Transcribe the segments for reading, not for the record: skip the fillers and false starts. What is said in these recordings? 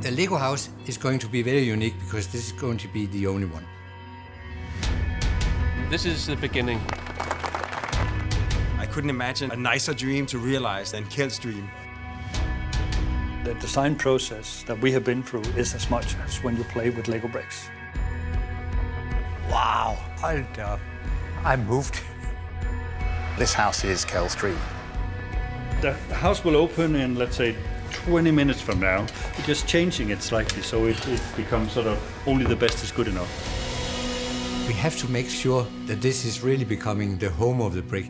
The Lego house is going to be very unique because this is going to be the only one. This is the beginning. I couldn't imagine a nicer dream to realize than Keld's dream. The design process that we have been through is as much as when you play with Lego bricks. Wow, hold up. I'm moved. This house is Keld's dream. The house will open in, let's say, 20 minutes from now. We're just changing it slightly so it becomes sort of only the best is good enough. We have to make sure that this is really becoming the home of the brick.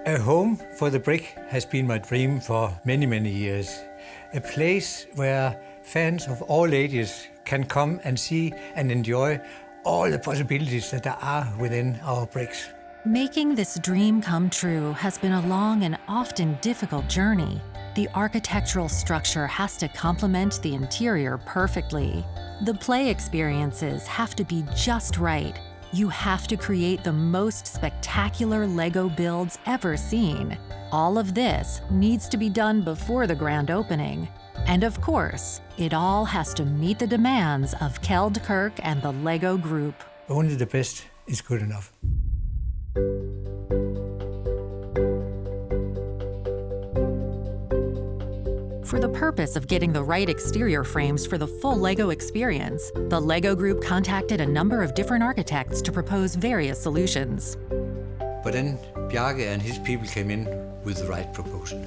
A home for the brick has been my dream for many, many years. A place where fans of all ages can come and see and enjoy all the possibilities that there are within our bricks. Making this dream come true has been a long and often difficult journey. The architectural structure has to complement the interior perfectly. The play experiences have to be just right. You have to create the most spectacular Lego builds ever seen. All of this needs to be done before the grand opening. And of course, it all has to meet the demands of Keld and the Lego Group. Only the best is good enough. For the purpose of getting the right exterior frames for the full Lego experience, the Lego Group contacted a number of different architects to propose various solutions. But then Bjarke and his people came in with the right proposal.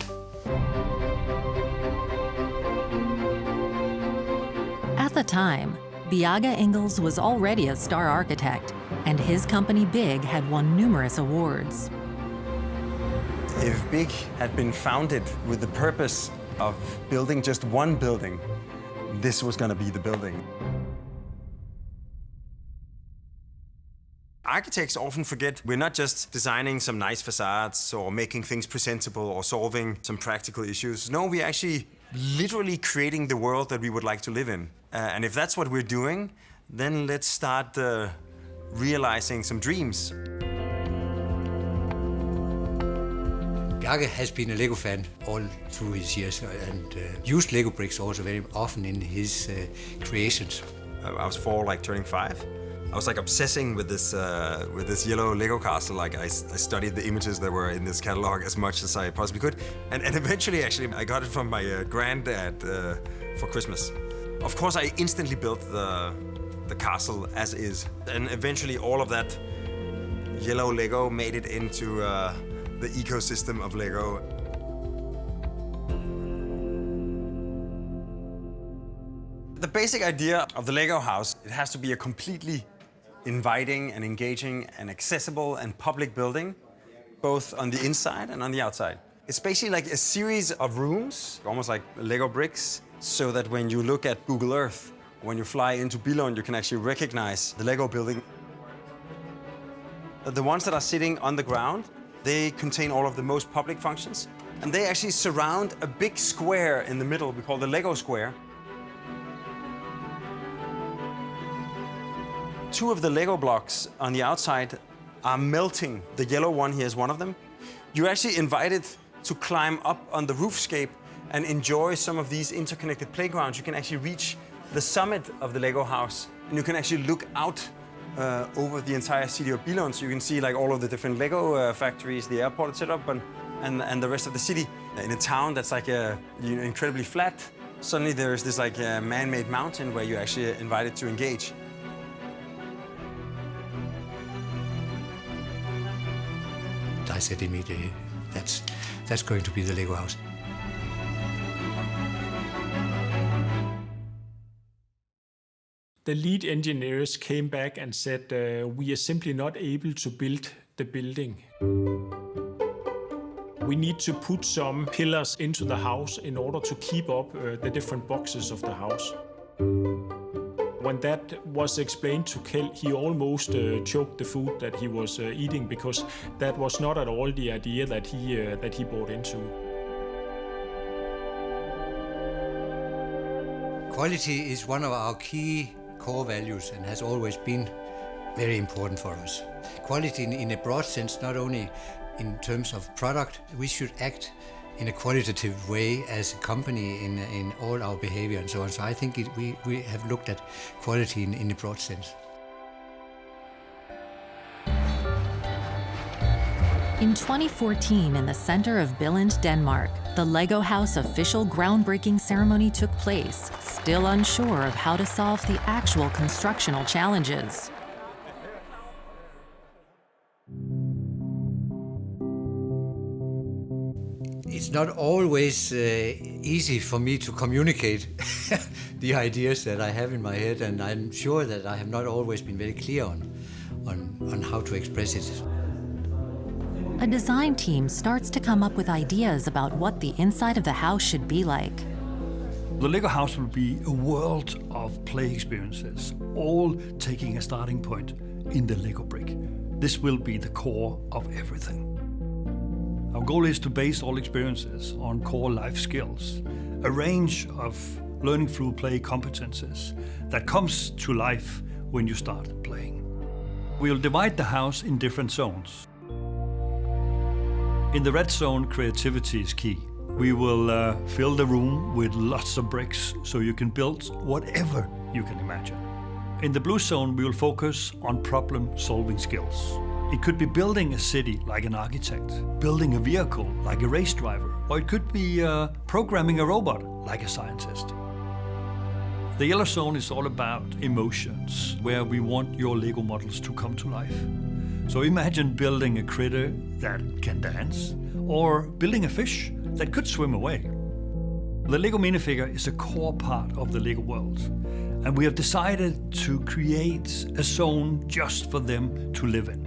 At the time, Bjarke Ingels was already a star architect, and his company BIG had won numerous awards. If BIG had been founded with the purpose of building just one building, this was going to be the building. Architects often forget we're not just designing some nice facades or making things presentable or solving some practical issues. No, we're actually literally creating the world that we would like to live in. And if that's what we're doing, then let's start realizing some dreams. Bjarke has been a Lego fan all through his years and used Lego bricks also very often in his creations. I was 4, like turning 5. I was like obsessing with this yellow Lego castle. Like I studied the images that were in this catalog as much as I possibly could. And eventually, actually, I got it from my granddad for Christmas. Of course, I instantly built the castle as is. And eventually, all of that yellow Lego made it into the ecosystem of Lego. The basic idea of the Lego house, it has to be a completely inviting and engaging and accessible and public building, both on the inside and on the outside. It's basically like a series of rooms, almost like Lego bricks, so that when you look at Google Earth, when you fly into Billund, you can actually recognize the Lego building. The ones that are sitting on the ground, they contain all of the most public functions, and they actually surround a big square in the middle we call the Lego square. 2 of the Lego blocks on the outside are melting. The yellow one here is one of them. You're actually invited to climb up on the roofscape and enjoy some of these interconnected playgrounds. You can actually reach the summit of the Lego house, and you can actually look out over the entire city of Billund, so you can see like all of the different Lego factories, the airport, etc., and the rest of the city. In a town that's like incredibly flat, suddenly there's this like man-made mountain where you're actually invited to engage. I said immediately, that's going to be the Lego house. The lead engineers came back and said, we are simply not able to build the building. We need to put some pillars into the house in order to keep up the different boxes of the house. When that was explained to Keld, he almost choked the food that he was eating, because that was not at all the idea that he bought into. Quality is one of our key core values and has always been very important for us. Quality in a broad sense, not only in terms of product, we should act in a qualitative way as a company in all our behavior and so on. So I think we have looked at quality in a broad sense. In 2014, in the center of Billund, Denmark, the Lego House official groundbreaking ceremony took place, still unsure of how to solve the actual constructional challenges. It's not always easy for me to communicate the ideas that I have in my head, and I'm sure that I have not always been very clear on how to express it. A design team starts to come up with ideas about what the inside of the house should be like. The Lego house will be a world of play experiences, all taking a starting point in the Lego brick. This will be the core of everything. Our goal is to base all experiences on core life skills, a range of learning through play competences that comes to life when you start playing. We'll divide the house in different zones. In the red zone, creativity is key. We will fill the room with lots of bricks so you can build whatever you can imagine. In the blue zone, we will focus on problem-solving skills. It could be building a city like an architect, building a vehicle like a race driver, or it could be programming a robot like a scientist. The yellow zone is all about emotions, where we want your Lego models to come to life. So imagine building a critter that can dance, or building a fish that could swim away. The Lego minifigure is a core part of the Lego world, and we have decided to create a zone just for them to live in.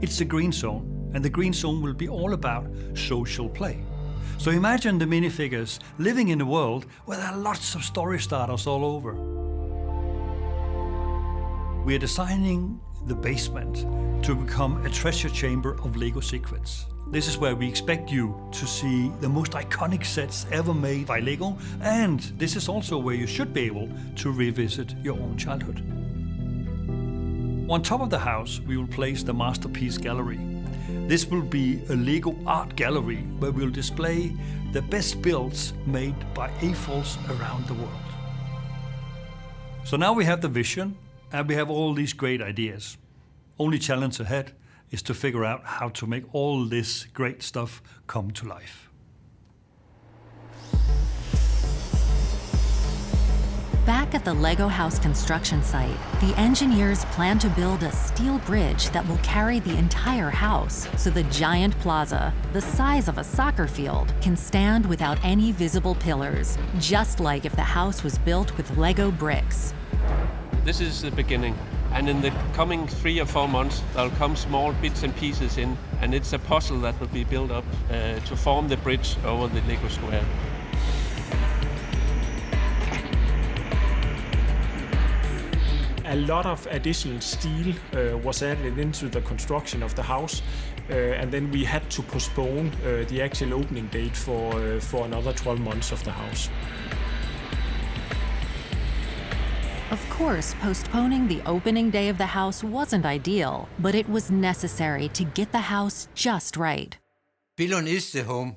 It's a green zone, and the green zone will be all about social play. So imagine the minifigures living in a world where there are lots of story starters all over. We are designing the basement to become a treasure chamber of Lego secrets. This is where we expect you to see the most iconic sets ever made by Lego, and this is also where you should be able to revisit your own childhood. On top of the house, we will place the Masterpiece Gallery. This will be a Lego art gallery where we'll display the best builds made by AFOLs around the world. So now we have the vision, and we have all these great ideas. Only challenge ahead is to figure out how to make all this great stuff come to life. Back at the Lego house construction site, the engineers plan to build a steel bridge that will carry the entire house, so the giant plaza, the size of a soccer field, can stand without any visible pillars, just like if the house was built with Lego bricks. This is the beginning, and in the coming 3 or 4 months there'll come small bits and pieces in, and it's a puzzle that will be built up to form the bridge over the Lego square. A lot of additional steel was added into the construction of the house, and then we had to postpone the actual opening date for another 12 months of the house. Of course, postponing the opening day of the house wasn't ideal, but it was necessary to get the house just right. Billund is the home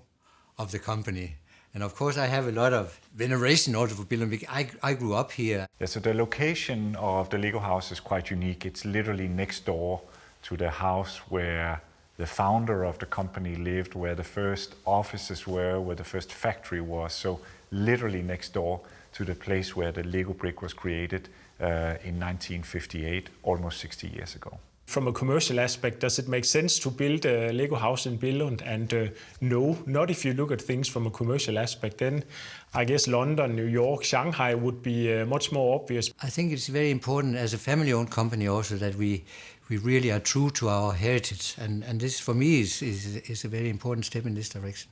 of the company. And of course, I have a lot of veneration also for Billund. I grew up here. Yeah, so the location of the Lego house is quite unique. It's literally next door to the house where the founder of the company lived, where the first offices were, where the first factory was. So literally next door to the place where the Lego brick was created in 1958, almost 60 years ago. From a commercial aspect, does it make sense to build a Lego house in Billund? And no, not if you look at things from a commercial aspect. Then I guess London, New York, Shanghai would be much more obvious. I think it's very important as a family-owned company also that we really are true to our heritage. And this, for me, is a very important step in this direction.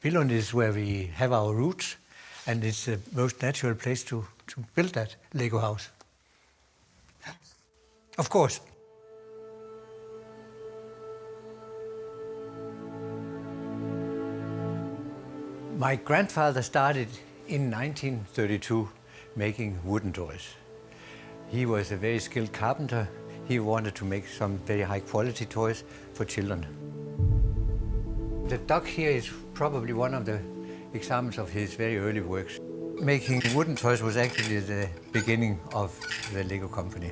Billund is where we have our roots, and it's the most natural place to build that Lego house. Of course. My grandfather started in 1932 making wooden toys. He was a very skilled carpenter. he wanted to make some very high quality toys for children. The duck here is probably one of the examples of his very early works. Making wooden toys was actually the beginning of the Lego company.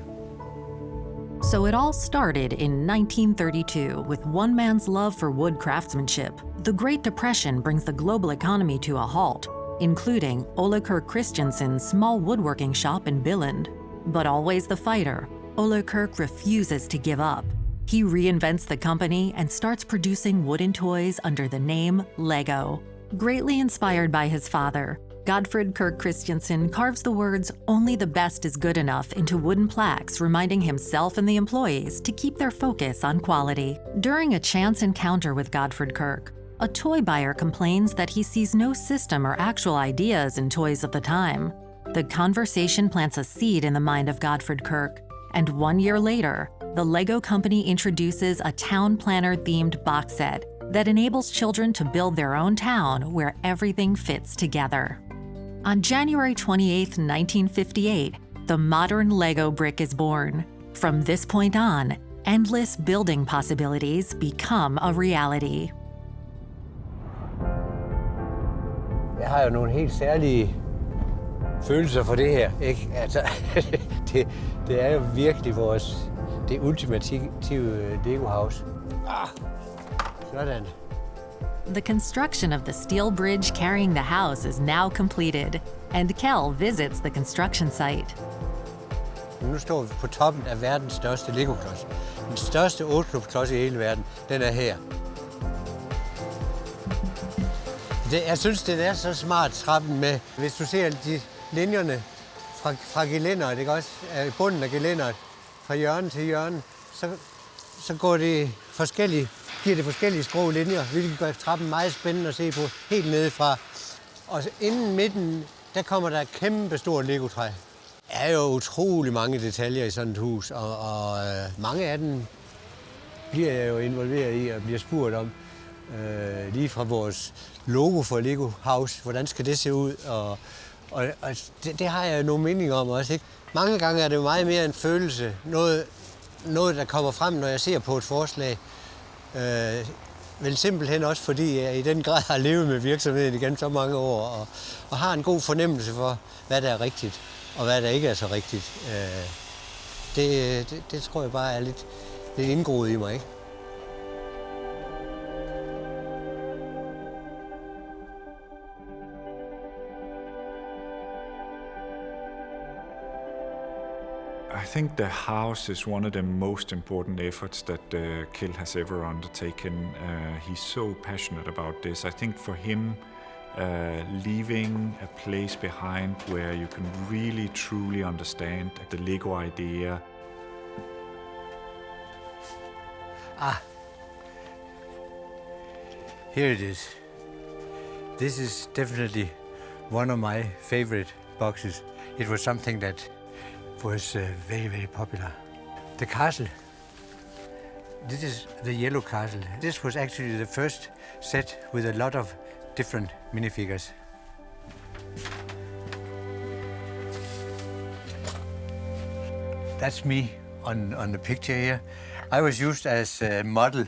So it all started in 1932 with one man's love for wood craftsmanship. The Great Depression brings the global economy to a halt, including Ole Kirk Christensen's small woodworking shop in Billund. But always the fighter, Ole Kirk refuses to give up. He reinvents the company and starts producing wooden toys under the name Lego. Greatly inspired by his father, Godfred Kirk Christensen carves the words "Only the best is good enough" into wooden plaques, reminding himself and the employees to keep their focus on quality. During a chance encounter with Godfred Kirk, a toy buyer complains that he sees no system or actual ideas in toys of the time. The conversation plants a seed in the mind of Godfred Kirk, and 1 year later, the Lego company introduces a town planner-themed box set that enables children to build their own town where everything fits together. On January 28, 1958, the modern Lego brick is born. From this point on, endless building possibilities become a reality. Jeg har jo nogle helt særlige følelser for det her, ikke? Altså, det er jo virkelig det ultimative Lego house. Sådan. The construction of the steel bridge carrying the house is now completed, and Keld visits the construction site. Nu står vi på toppen af verdens største Lego-klods. Den største 8-klods i hele verden, den er her. Jeg synes, det er så smart trappen med. Hvis du ser de linjerne fra gelænderet, ikke også? Bunden af gelænderet, fra hjørne til hjørne, så går det giver det forskellige skrå linjer, hvilket gør trappen meget spændende at se på helt nedefra. Og inden midten, der kommer der et kæmpe stort Lego-træ. Der er jo utrolig mange detaljer i sådan et hus, og mange af dem bliver jeg jo involveret i og bliver spurgt om. Lige fra vores logo for Lego House, hvordan skal det se ud? Og det har jeg jo nogle meninger om også, ikke? Mange gange er det jo meget mere en følelse, noget der kommer frem, når jeg ser på et forslag. Vel simpelthen også fordi jeg i den grad har levet med virksomheden igennem så mange år, og har en god fornemmelse for, hvad der er rigtigt, og hvad der ikke er så rigtigt. Det tror jeg bare er lidt indgroet i mig, ikke? I think the house is one of the most important efforts that Keld has ever undertaken. He's so passionate about this. I think for him, leaving a place behind where you can really truly understand the Lego idea. Here it is. This is definitely one of my favorite boxes. It was something that was very, very popular. The castle. This is the yellow castle. This was actually the first set with a lot of different minifigures. That's me on the picture here. I was used as a model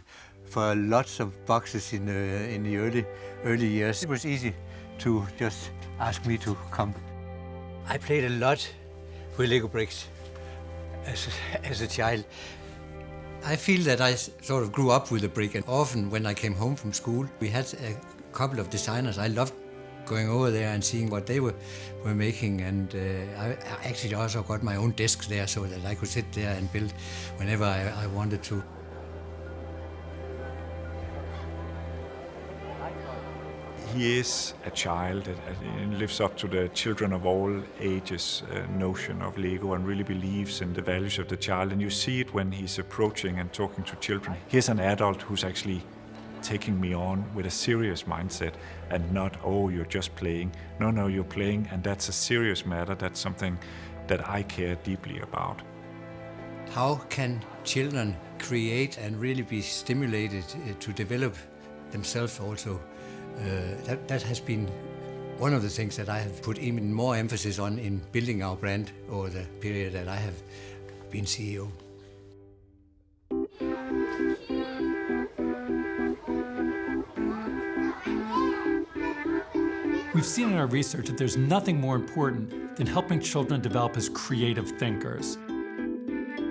for lots of boxes in the early years. It was easy to just ask me to come. I played a lot with Lego bricks as a child. I feel that I sort of grew up with a brick, and often when I came home from school, we had a couple of designers. I loved going over there and seeing what they were making, and I actually also got my own desks there so that I could sit there and build whenever I wanted to. He is a child and lives up to the children of all ages notion of Lego and really believes in the values of the child. And you see it when he's approaching and talking to children. Here's an adult who's actually taking me on with a serious mindset and not, oh, you're just playing. No, you're playing, and that's a serious matter. That's something that I care deeply about. How can children create and really be stimulated to develop themselves also? That has been one of the things that I have put even more emphasis on in building our brand over the period that I have been CEO. We've seen in our research that there's nothing more important than helping children develop as creative thinkers.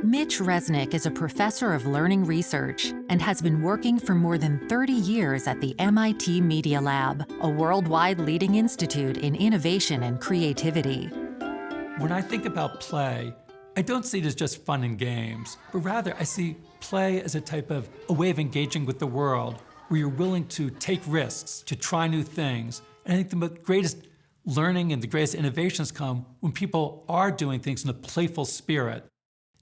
Mitch Resnick is a professor of learning research and has been working for more than 30 years at the MIT Media Lab, a worldwide leading institute in innovation and creativity. When I think about play, I don't see it as just fun and games, but rather I see play as a way of engaging with the world, where you're willing to take risks, to try new things. And I think the greatest learning and the greatest innovations come when people are doing things in a playful spirit.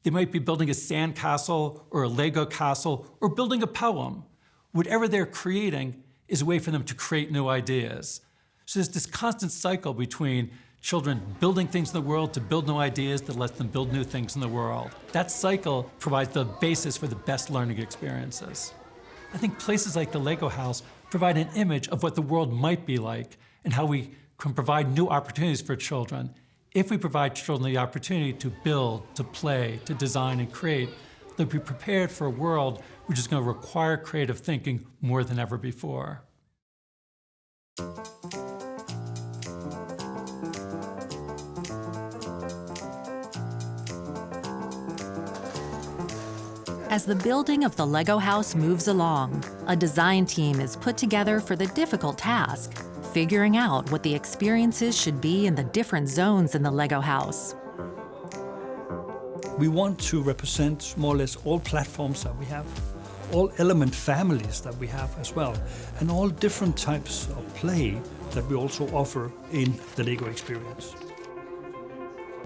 They might be building a sand castle or a Lego castle or building a poem. Whatever they're creating is a way for them to create new ideas. So there's this constant cycle between children building things in the world to build new ideas that lets them build new things in the world. That cycle provides the basis for the best learning experiences. I think places like the Lego house provide an image of what the world might be like and how we can provide new opportunities for children. If we provide children the opportunity to build, to play, to design and create, they'll be prepared for a world which is going to require creative thinking more than ever before. As the building of the Lego house moves along, a design team is put together for the difficult task, figuring out what the experiences should be in the different zones in the Lego house. We want to represent more or less all platforms that we have, all element families that we have as well, and all different types of play that we also offer in the Lego experience.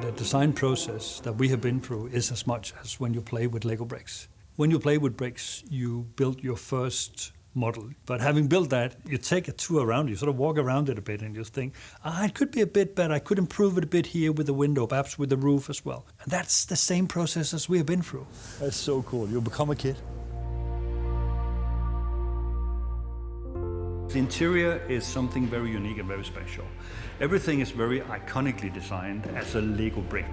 The design process that we have been through is as much as when you play with Lego bricks. When you play with bricks, you build your first model. But having built that, you take a tour around, you sort of walk around it a bit and you think, it could be a bit better, I could improve it a bit here with the window, perhaps with the roof as well. And that's the same process as we have been through. That's so cool, you become a kid. The interior is something very unique and very special. Everything is very iconically designed as a Lego brick.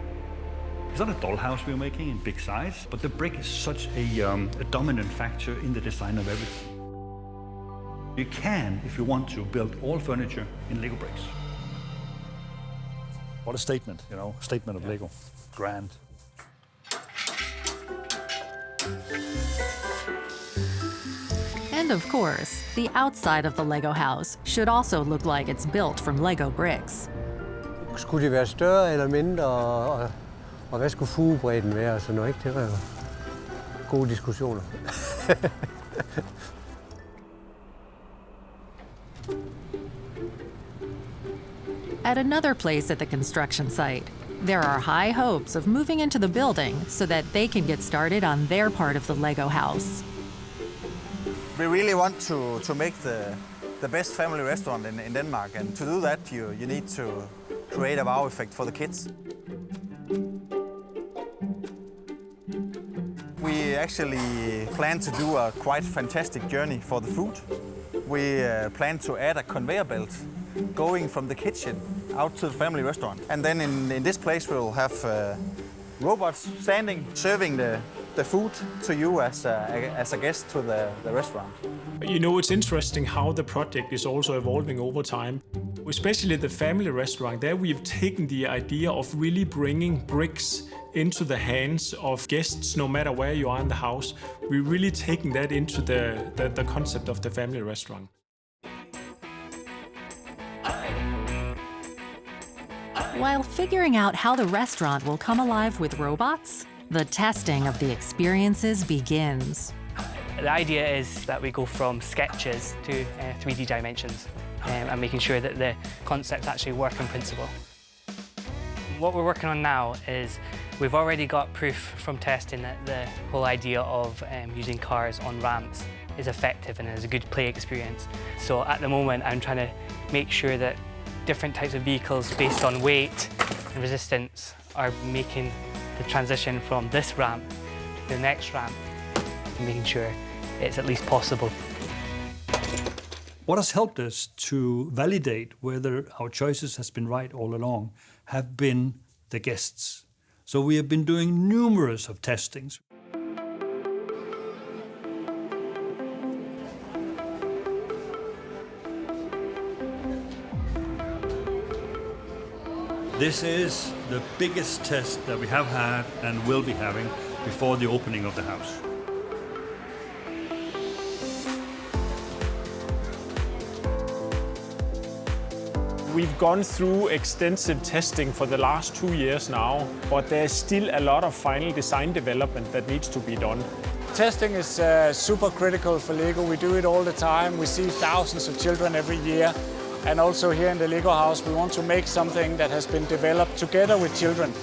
It's not a dollhouse we're making in big size, but the brick is such a dominant factor in the design of everything. You can, if you want to, build all furniture in Lego bricks. What a statement, statement of Lego. Grand. And of course, the outside of the Lego house should also look like it's built from Lego bricks. Skulle de være større eller mindre, og hvad skulle fugebredden være og sådan noget, ikke? Det var jo gode diskussioner. At another place at the construction site, there are high hopes of moving into the building so that they can get started on their part of the Lego house. We really want to make the best family restaurant in Denmark, and to do that you need to create a wow effect for the kids. We actually plan to do a quite fantastic journey for the food. We plan to add a conveyor belt going from the kitchen out to the family restaurant. And then in this place we'll have robots standing, serving the food to you as a guest to the restaurant. It's interesting how the project is also evolving over time. Especially the family restaurant, there we've taken the idea of really bringing bricks into the hands of guests, no matter where you are in the house. We're really taking that into the concept of the family restaurant. While figuring out how the restaurant will come alive with robots, the testing of the experiences begins. The idea is that we go from sketches to 3D dimensions and making sure that the concepts actually work in principle. What we're working on now is we've already got proof from testing that the whole idea of using cars on ramps is effective and is a good play experience. So at the moment I'm trying to make sure that different types of vehicles based on weight and resistance are making the transition from this ramp to the next ramp, making sure it's at least possible. What has helped us to validate whether our choices has been right all along have been the guests. So we have been doing numerous of testings. This is the biggest test that we have had and will be having before the opening of the house. We've gone through extensive testing for the last 2 years now, but there's still a lot of final design development that needs to be done. Testing is super critical for Lego. We do it all the time. We see thousands of children every year. And also here in the Lego house, we want to make something that has been developed together with children.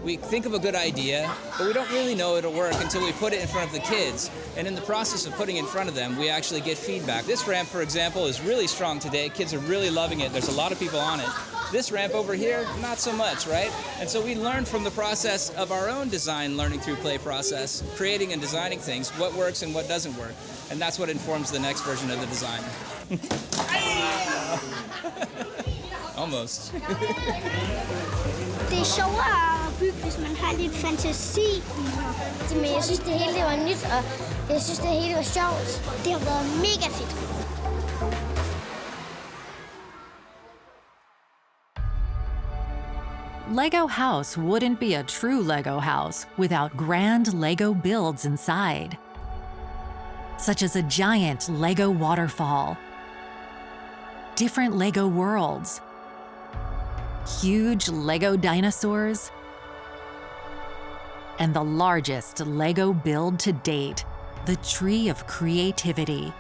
We think of a good idea, but we don't really know it'll work until we put it in front of the kids. And in the process of putting it in front of them, we actually get feedback. This ramp, for example, is really strong today. Kids are really loving it. There's a lot of people on it. This ramp over here, not so much, right? And so we learn from the process of our own design, learning through play process, creating and designing things, what works and what doesn't work. And that's what informs the next version of the design. Almost. Det er sjovere at bygge, hvis man har lidt fantasi. Men jeg synes, det hele var nyt, og jeg synes, det hele var sjovt. Det har været mega fedt. Lego House wouldn't be a true Lego house without grand Lego builds inside, such as a giant Lego waterfall, different Lego worlds, huge Lego dinosaurs, and the largest Lego build to date, the Tree of Creativity.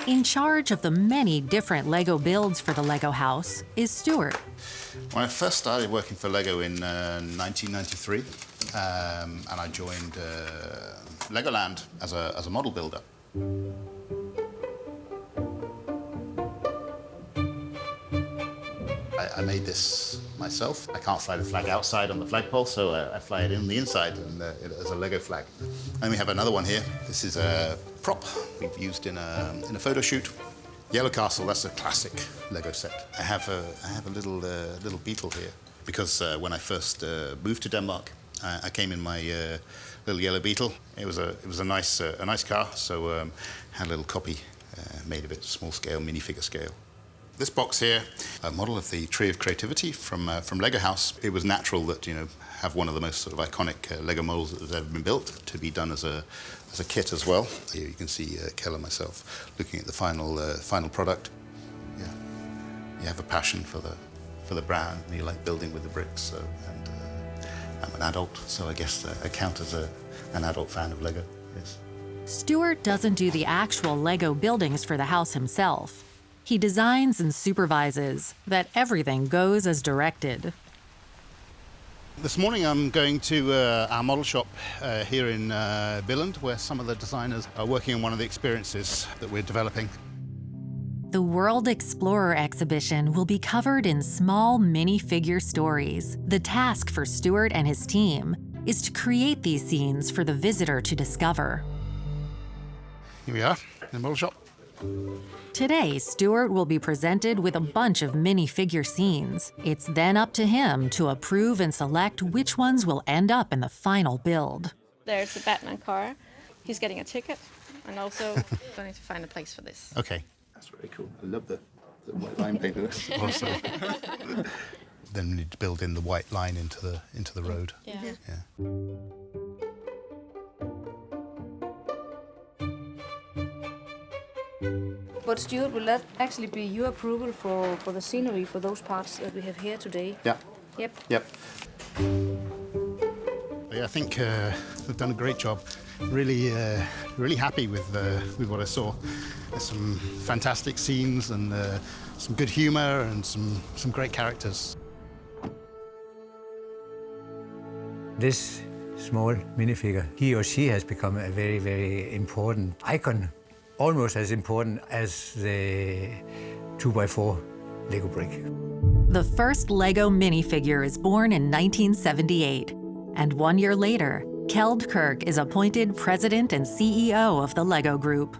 In charge of the many different Lego builds for the Lego house is Stuart. When I first started working for Lego in 1993, and I joined Legoland as a model builder. I made this myself. I can't fly the flag outside on the flagpole, so I fly it in the inside and as a Lego flag. And we have another one here. This is a prop we've used in a photo shoot. Yellow Castle, that's a classic Lego set. I have a little beetle here because when I first moved to Denmark, I came in my little yellow beetle. It was a nice car, so had a little copy made of it, small scale, minifigure scale. This box here, a model of the Tree of Creativity from Lego House. It was natural that have one of the most sort of iconic Lego models that has ever been built to be done as a kit as well. Here you can see Keld and myself looking at the final product. Yeah, you have a passion for the brand, and you like building with the bricks. So, and I'm an adult, so I guess I count as an adult fan of Lego. Yes. Stuart doesn't do the actual Lego buildings for the house himself. He designs and supervises that everything goes as directed. This morning I'm going to our model shop here in Billund, where some of the designers are working on one of the experiences that we're developing. The World Explorer exhibition will be covered in small minifigure stories. The task for Stuart and his team is to create these scenes for the visitor to discover. Here we are in the model shop. Today, Stuart will be presented with a bunch of minifigure scenes. It's then up to him to approve and select which ones will end up in the final build. There's the Batman car. He's getting a ticket, and also going to find a place for this. Okay. That's very cool. I love the white line painted. Awesome. Then we need to build in the white line into the road. Yeah. But Stuart, will that actually be your approval for the scenery for those parts that we have here today? Yeah. Yep. Yep. Yeah, I think they've done a great job. Really happy with what I saw. There's some fantastic scenes and some good humor and some great characters. This small minifigure, he or she has become a very, very important icon. Almost as important as the 2x4 Lego brick. The first Lego minifigure is born in 1978, and 1 year later, Keld Kirk is appointed president and CEO of the Lego Group.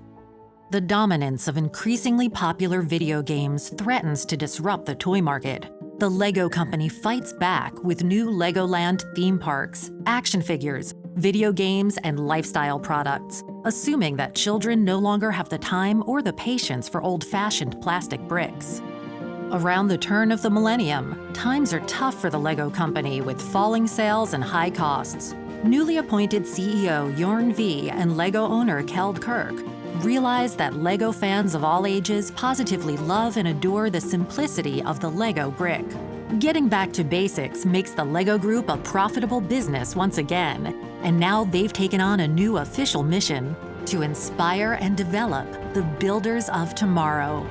The dominance of increasingly popular video games threatens to disrupt the toy market, the LEGO company fights back with new Legoland theme parks, action figures, video games, and lifestyle products, assuming that children no longer have the time or the patience for old-fashioned plastic bricks. Around the turn of the millennium, times are tough for the LEGO company with falling sales and high costs. Newly appointed CEO Jorn V and LEGO owner Keld realize that LEGO fans of all ages positively love and adore the simplicity of the LEGO brick. Getting back to basics makes the LEGO Group a profitable business once again, and now they've taken on a new official mission to inspire and develop the builders of tomorrow.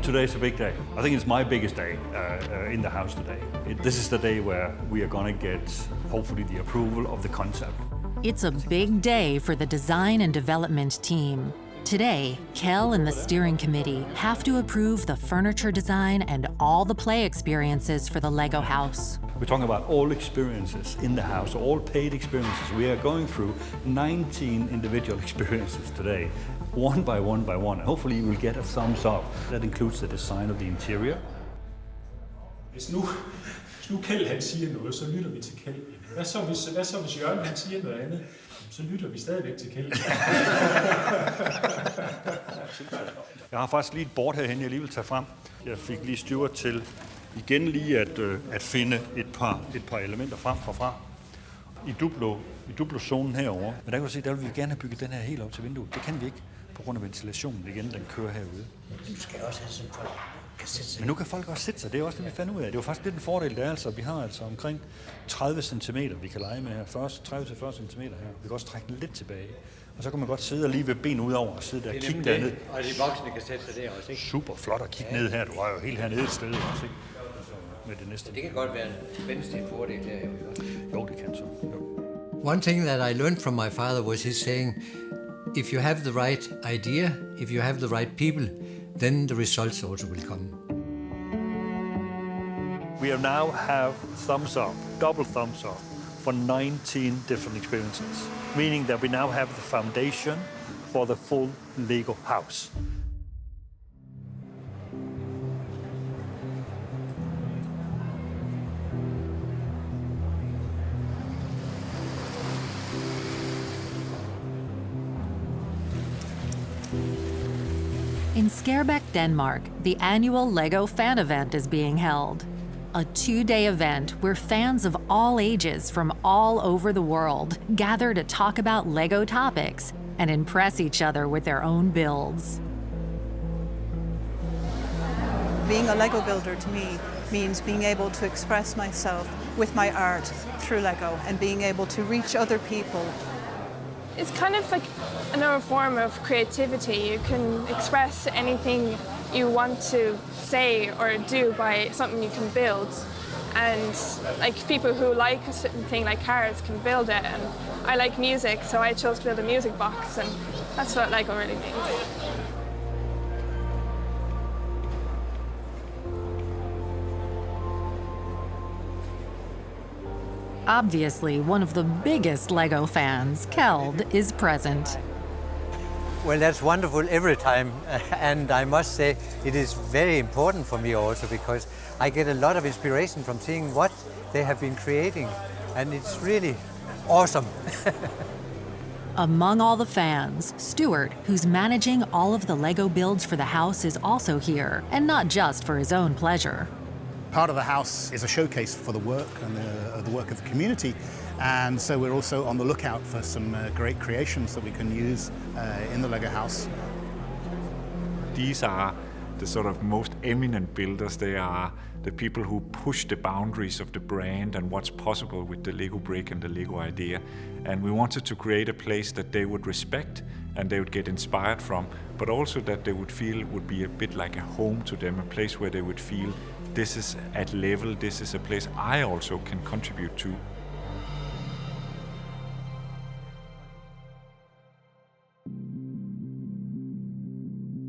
Today's a big day. I think it's my biggest day in the house today. This is the day where we are going to get, hopefully, the approval of the concept. It's a big day for the design and development team. Today, Keld and the steering committee have to approve the furniture design and all the play experiences for the LEGO house. We're talking about all experiences in the house, all paid experiences. We are going through 19 individual experiences today, one by one by one. Hopefully you will get a thumbs up. That includes the design of the interior. Hvis nu Keld han siger noget, så lytter vi til Keld. Hvad så hvis Jørgen han siger noget andet? Så lytter vi stadigvæk til Keld. Jeg har faktisk lige et board herhen, jeg lige vil tage frem. Jeg fik lige Stuart til igen lige at finde et par elementer frem fra. I Duplo-zonen herovre. Men der kan du se, der vil vi gerne have bygget den her helt op til vinduet. Det kan vi ikke på grund af ventilationen igen, den kører herude. Du skal også have sådan folk kan sætte sig. Men nu kan folk også sætte sig. Det er også det, vi fandt ud af. Det var faktisk lidt en fordel, der altså. Vi har altså omkring 30 cm, vi kan lege med her. 30-40 cm her. Vi kan også trække den lidt tilbage. Og så kan man godt sidde og lige ved ben ud over og sidde der og kigge derned. Og de voksne kan sætte sig der også, ikke? Super flot at kigge ned her. Du er jo helt hernede et sted også, ikke? Med det næste. Det kan godt være en venstre fordel der, jo, det kan så. Jo. One thing that I learned from my father was his saying, if you have the right idea, if you have the right people, then the results also will come. We now have thumbs up, double thumbs up, for 19 different experiences, meaning that we now have the foundation for the full LEGO house. In Skærbæk, Denmark, the annual LEGO fan event is being held. A 2-day event where fans of all ages from all over the world gather to talk about LEGO topics and impress each other with their own builds. Being a LEGO builder to me means being able to express myself with my art through LEGO and being able to reach other people. It's kind of like another form of creativity. You can express anything you want to say or do by something you can build. And like people who like a certain thing like cars can build it. And I like music, so I chose to build a music box, and that's what LEGO really means. Obviously, one of the biggest LEGO fans, Keld, is present. Well, that's wonderful every time, and I must say it is very important for me also because I get a lot of inspiration from seeing what they have been creating, and it's really awesome. Among all the fans, Stuart, who's managing all of the LEGO builds for the house, is also here, and not just for his own pleasure. Part of the house is a showcase for the work and the work of the community, and so we're also on the lookout for some great creations that we can use in the LEGO house. These are the sort of most eminent builders. They are the people who push the boundaries of the brand and what's possible with the LEGO brick and the LEGO idea. And we wanted to create a place that they would respect and they would get inspired from, but also that they would feel would be a bit like a home to them, a place where they would feel this is at level, this is a place I also can contribute to.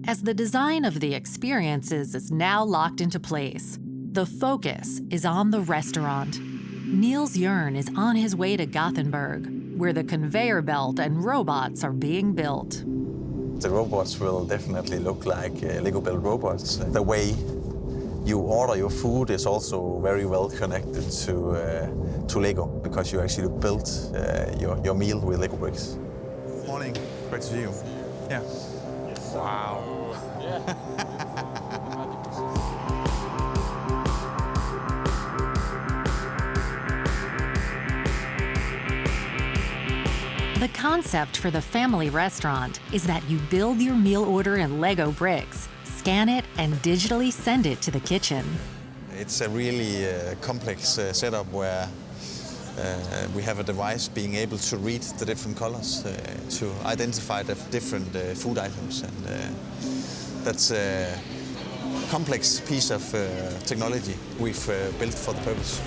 As the design of the experiences is now locked into place, The focus is on the restaurant. Niels Jørn is on his way to Gothenburg, where the conveyor belt and robots are being built. The robots will definitely look like Lego built robots. The way you order your food is also very well connected to Lego, because you actually built your meal with Lego bricks. Morning. Great to see you. Yeah. Wow. The concept for the family restaurant is that you build your meal order in Lego bricks, scan it, and digitally send it to the kitchen. It's a really complex setup where we have a device being able to read the different colors to identify the different food items, and that's a complex piece of technology we've built for the purpose.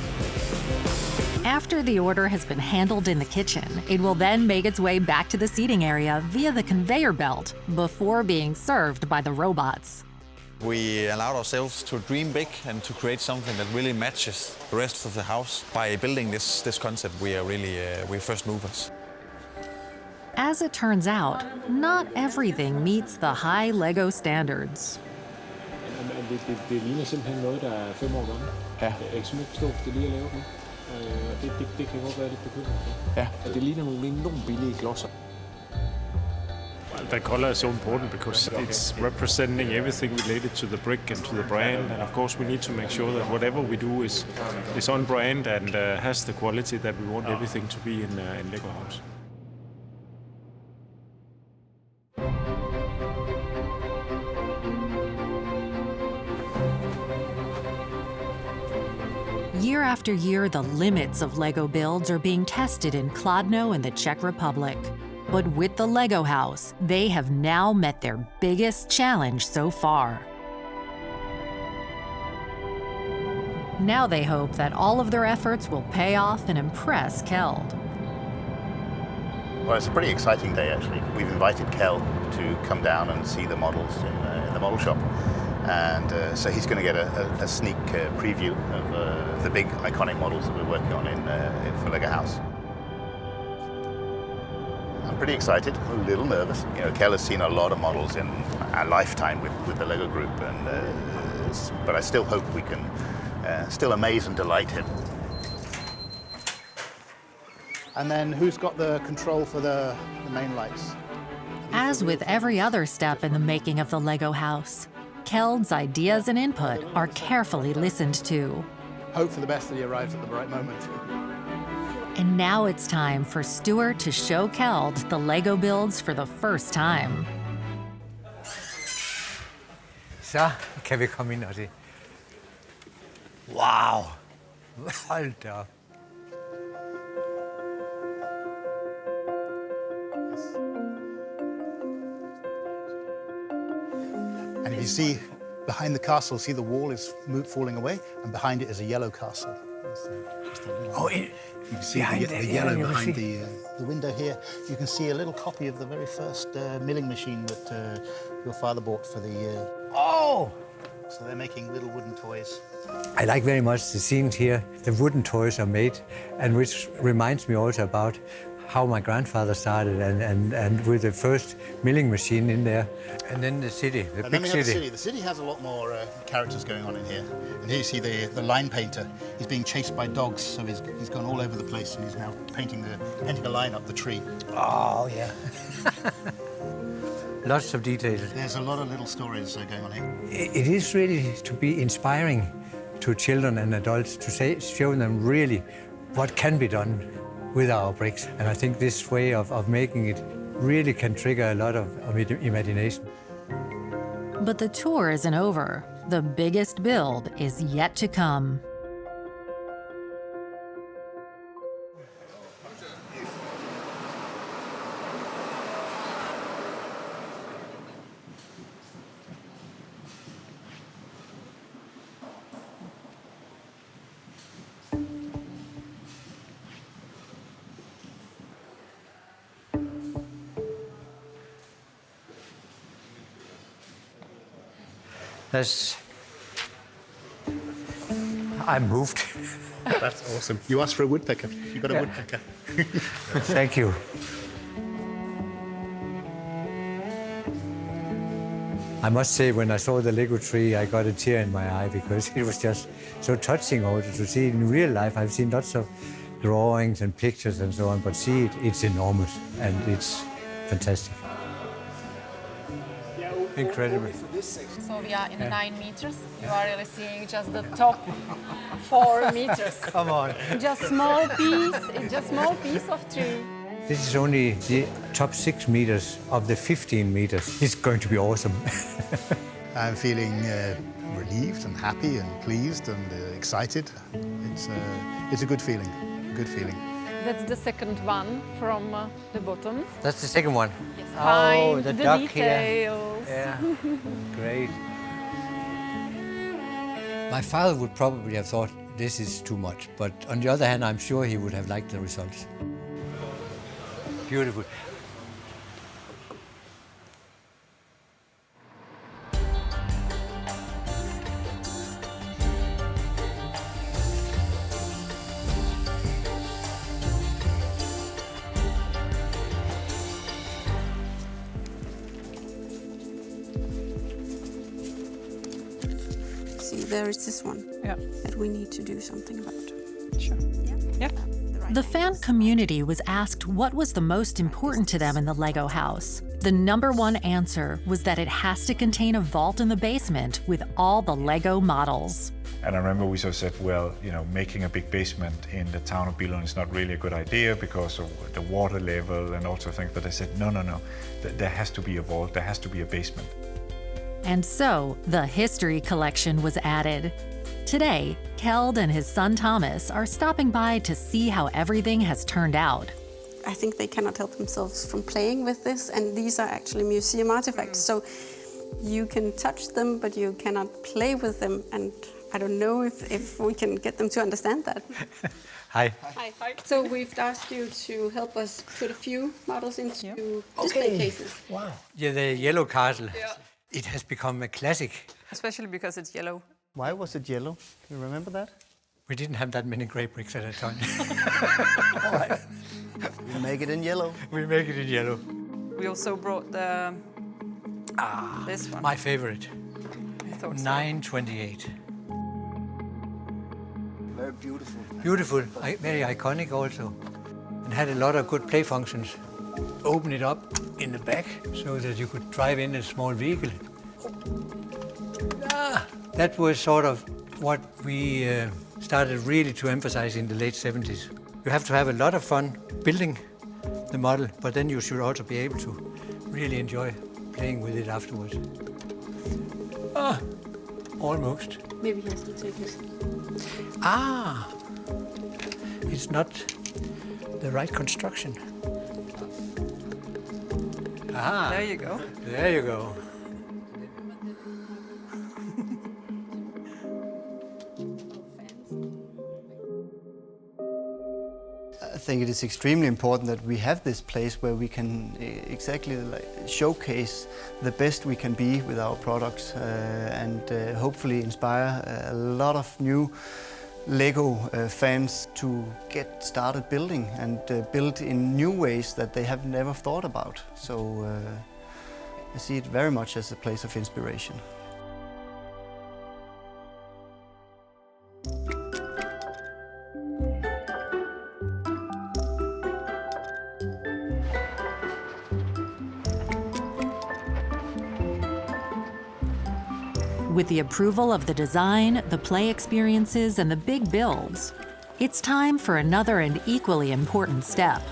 After the order has been handled in the kitchen, it will then make its way back to the seating area via the conveyor belt before being served by the robots. We allowed ourselves to dream big and to create something that really matches the rest of the house. By building this concept, we are really we're first movers. As it turns out, not everything meets the high Lego standards. Det ligner simpelthen noget, der er 5 år gammel. Ja. Jeg kan simpelthen ikke forstå, hvis det lige er lavet nu. Det kan godt være lidt bekymrende. Ja. Det ligner nogle enormt billige klodser. Well, the color is so important because it's representing everything related to the brick and to the brand, and of course we need to make sure that whatever we do is on brand and has the quality that we want everything to be in Lego House. Year after year, the limits of Lego builds are being tested in Kladno and the Czech Republic. But with the Lego House, they have now met their biggest challenge so far. Now they hope that all of their efforts will pay off and impress Keld. Well, it's a pretty exciting day, actually. We've invited Keld to come down and see the models in the model shop. And so he's going to get a sneak preview of the big iconic models that we're working on for Lego House. I'm pretty excited, a little nervous. You know, Keld has seen a lot of models in our lifetime with the Lego group, but I still hope we can still amaze and delight him. And then who's got the control for the main lights? As with every other step in the making of the Lego House, Keld's ideas and input are carefully listened to. Hope for the best that he arrives at the right moment. And now it's time for Stuart to show Keld the Lego builds for the first time. Så kan vi komme ind og se. Wow! Hold da op. And if you see behind the castle, see the wall is falling away, and behind it is a yellow castle. You can see the yellow behind the window here. You can see a little copy of the very first milling machine that your father bought for the... Oh! So they're making little wooden toys. I like very much the scenes here. The wooden toys are made, and which reminds me also about how my grandfather started and with the first milling machine in there. And then the city, the big city. The city has a lot more characters going on in here. And here you see the line painter. He's being chased by dogs, so he's gone all over the place, and he's now painting a line up the tree. Oh, yeah. Lots of details. There's a lot of little stories going on here. It is really to be inspiring to children and adults to show them really what can be done with our bricks. And I think this way of making it really can trigger a lot of imagination. But the tour isn't over. The biggest build is yet to come. I'm moved. That's awesome. You asked for a woodpecker. You got a woodpecker. Thank you. I must say, when I saw the Lego tree, I got a tear in my eye because it was just so touching also to see it in real life. I've seen lots of drawings and pictures and so on, but see it, it's enormous and it's fantastic. Incredible. So we are in 9 meters. You are really seeing just the top 4 meters. Come on. Just small piece of tree. This is only the top 6 meters of the 15 meters. It's going to be awesome. I'm feeling relieved and happy and pleased and excited. It's a good feeling. Good feeling. That's the second one from the bottom. That's the second one. Yes. Oh, Find the the duck details. here. Yeah, great. My father would probably have thought this is too much, but on the other hand, I'm sure he would have liked the results. Beautiful. See, there is this one that we need to do something about. Sure. Yeah. The fan community was asked what was the most important to them in the Lego house. The #1 answer was that it has to contain a vault in the basement with all the Lego models. And I remember we sort of said, well, you know, making a big basement in the town of Billund is not really a good idea because of the water level and also things. But I said, no. There has to be a vault, there has to be a basement. And so, the history collection was added. Today, Keld and his son Thomas are stopping by to see how everything has turned out. I think they cannot help themselves from playing with this, and these are actually museum artifacts. So you can touch them, but you cannot play with them, and I don't know if we can get them to understand that. Hi. Hi. So we've asked you to help us put a few models into display cases. Wow. Yeah, the yellow castle. Yeah. It has become a classic. Especially because it's yellow. Why was it yellow? Do you remember that? We didn't have that many grey bricks at the time. All right. We make it in yellow. We make it in yellow. We also brought the this one. My favorite. I thought so. 928. Very beautiful. Beautiful, very iconic also. And had a lot of good play functions. Open it up in the back so that you could drive in a small vehicle. That was sort of what we started really to emphasize in the late 70s. You have to have a lot of fun building the model, but then you should also be able to really enjoy playing with it afterwards. Almost. Maybe he has to take it. It's not the right construction. There you go. There you go. I think it is extremely important that we have this place where we can exactly showcase the best we can be with our products and hopefully inspire a lot of new Lego fans to get started building and build in new ways that they have never thought about. So I see it very much as a place of inspiration. With the approval of the design, the play experiences, and the big builds, it's time for another and equally important step,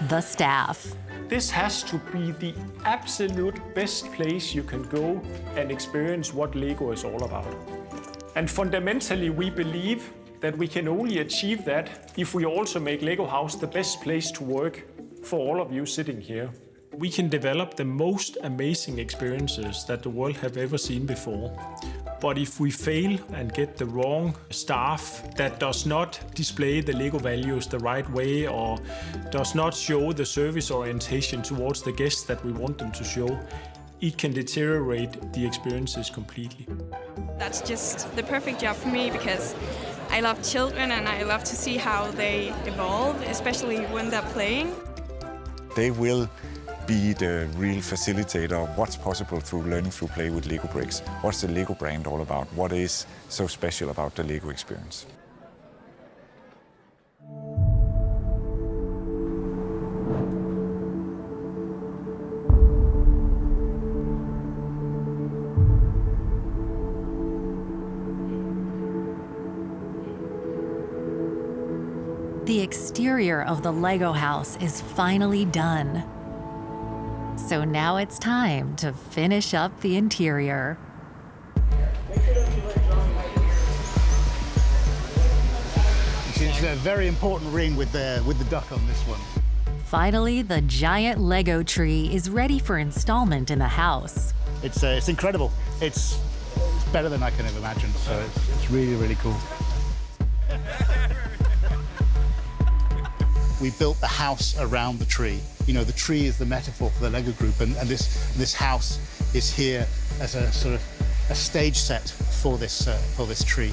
the staff. This has to be the absolute best place you can go and experience what Lego is all about. And fundamentally, we believe that we can only achieve that if we also make Lego House the best place to work for all of you sitting here. We can develop the most amazing experiences that the world have ever seen before. But if we fail and get the wrong staff that does not display the Lego values the right way or does not show the service orientation towards the guests that we want them to show, it can deteriorate the experiences completely. That's just the perfect job for me because I love children and I love to see how they evolve, especially when they're playing. They will be the real facilitator of what's possible through learning through play with Lego bricks. What's the Lego brand all about? What is so special about the Lego experience? The exterior of the Lego house is finally done. So now it's time to finish up the interior. It's a very important ring with the duck on this one. Finally, the giant Lego tree is ready for installment in the house. It's incredible. It's better than I can have imagined, so it's really, really cool. We built the house around the tree. You know, the tree is the metaphor for the Lego group, and this house is here as a sort of a stage set for this tree.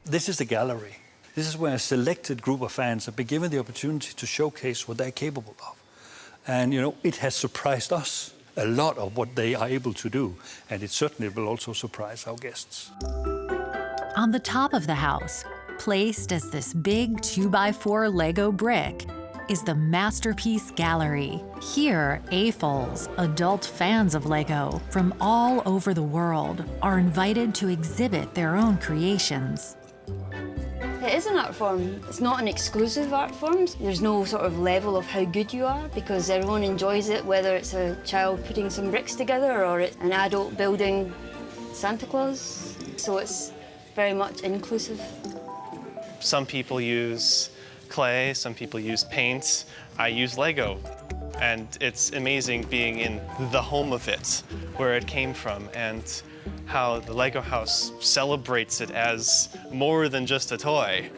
This is the gallery. This is where a selected group of fans have been given the opportunity to showcase what they're capable of. And, you know, it has surprised us a lot of what they are able to do. And it certainly will also surprise our guests. On the top of the house, placed as this big 2x4 Lego brick, is the Masterpiece Gallery. Here, AFOLs, adult fans of Lego from all over the world, are invited to exhibit their own creations. It is an art form. It's not an exclusive art form. There's no sort of level of how good you are because everyone enjoys it, whether it's a child putting some bricks together or it's an adult building Santa Claus. So it's very much inclusive. Some people use clay, some people use paint. I use Lego. And it's amazing being in the home of it, where it came from, and how the Lego house celebrates it as more than just a toy.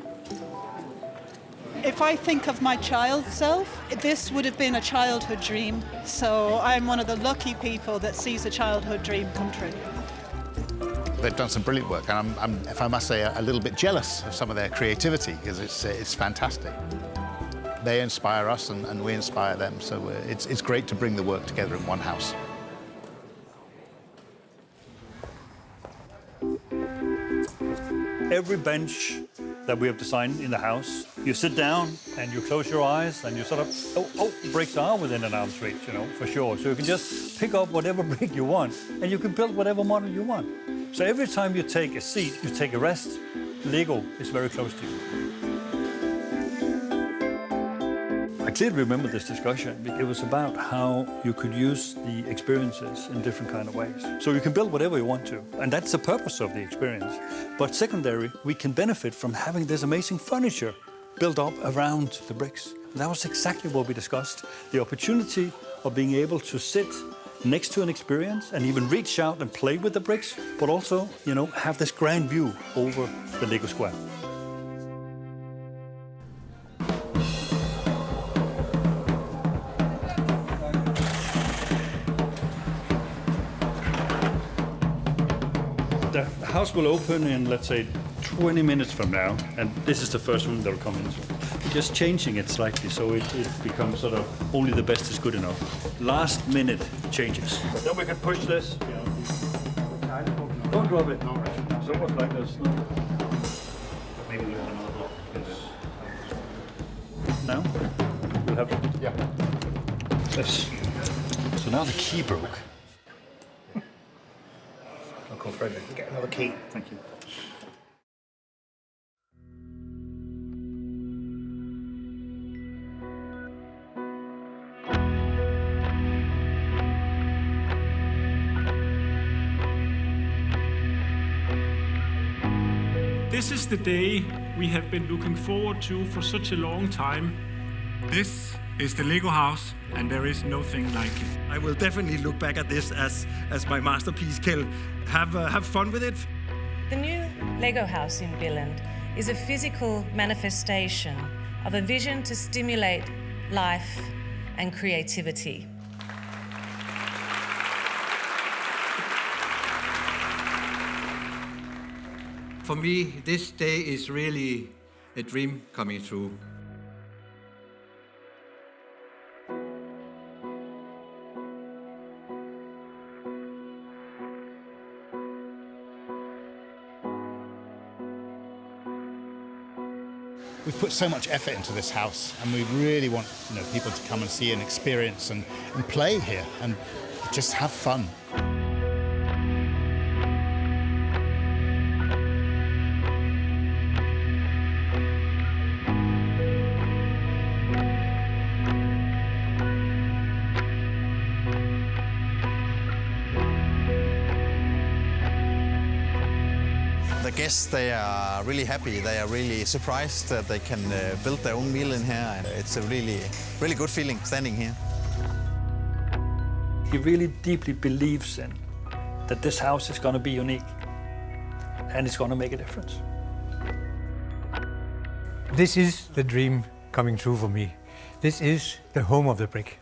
If I think of my child self, this would have been a childhood dream. So I'm one of the lucky people that sees a childhood dream come true. They've done some brilliant work, and I'm, if I must say, a little bit jealous of some of their creativity, because it's fantastic. They inspire us, and we inspire them, so it's great to bring the work together in one house. Every bench that we have designed in the house, you sit down and you close your eyes and you sort of, bricks are within an arm's reach, you know, for sure. So you can just pick up whatever brick you want and you can build whatever model you want. So every time you take a seat, you take a rest, Lego is very close to you. I clearly remember this discussion. It was about how you could use the experiences in different kind of ways. So you can build whatever you want to, and that's the purpose of the experience. But secondary, we can benefit from having this amazing furniture built up around the bricks. And that was exactly what we discussed. The opportunity of being able to sit next to an experience and even reach out and play with the bricks, but also, you know, have this grand view over the Lego square. The house will open in, let's say, 20 minutes from now, and this is the first room they'll come into. Just changing it slightly so it becomes sort of only the best is good enough. Last minute changes. Then we can push this. You know. Don't drop it. No, so it was like this. No. Maybe there's another block. Yes. Now? We'll have it. Yeah. Yes. So now the key broke. welcome, Frederick. Get another key. Thank you. This is the day we have been looking forward to for such a long time. This is the Lego house, and there is nothing like it. I will definitely look back at this as my masterpiece, Keld. Have fun with it. The new Lego house in Billund is a physical manifestation of a vision to stimulate life and creativity. For me, this day is really a dream coming true. We've put so much effort into this house, and we really want people to come and see and experience and play here and just have fun. The guests, they are really happy. They are really surprised that they can build their own meal in here. And it's a really good feeling standing here. He really deeply believes in that this house is going to be unique and it's going to make a difference. This is the dream coming true for me. This is the home of the brick.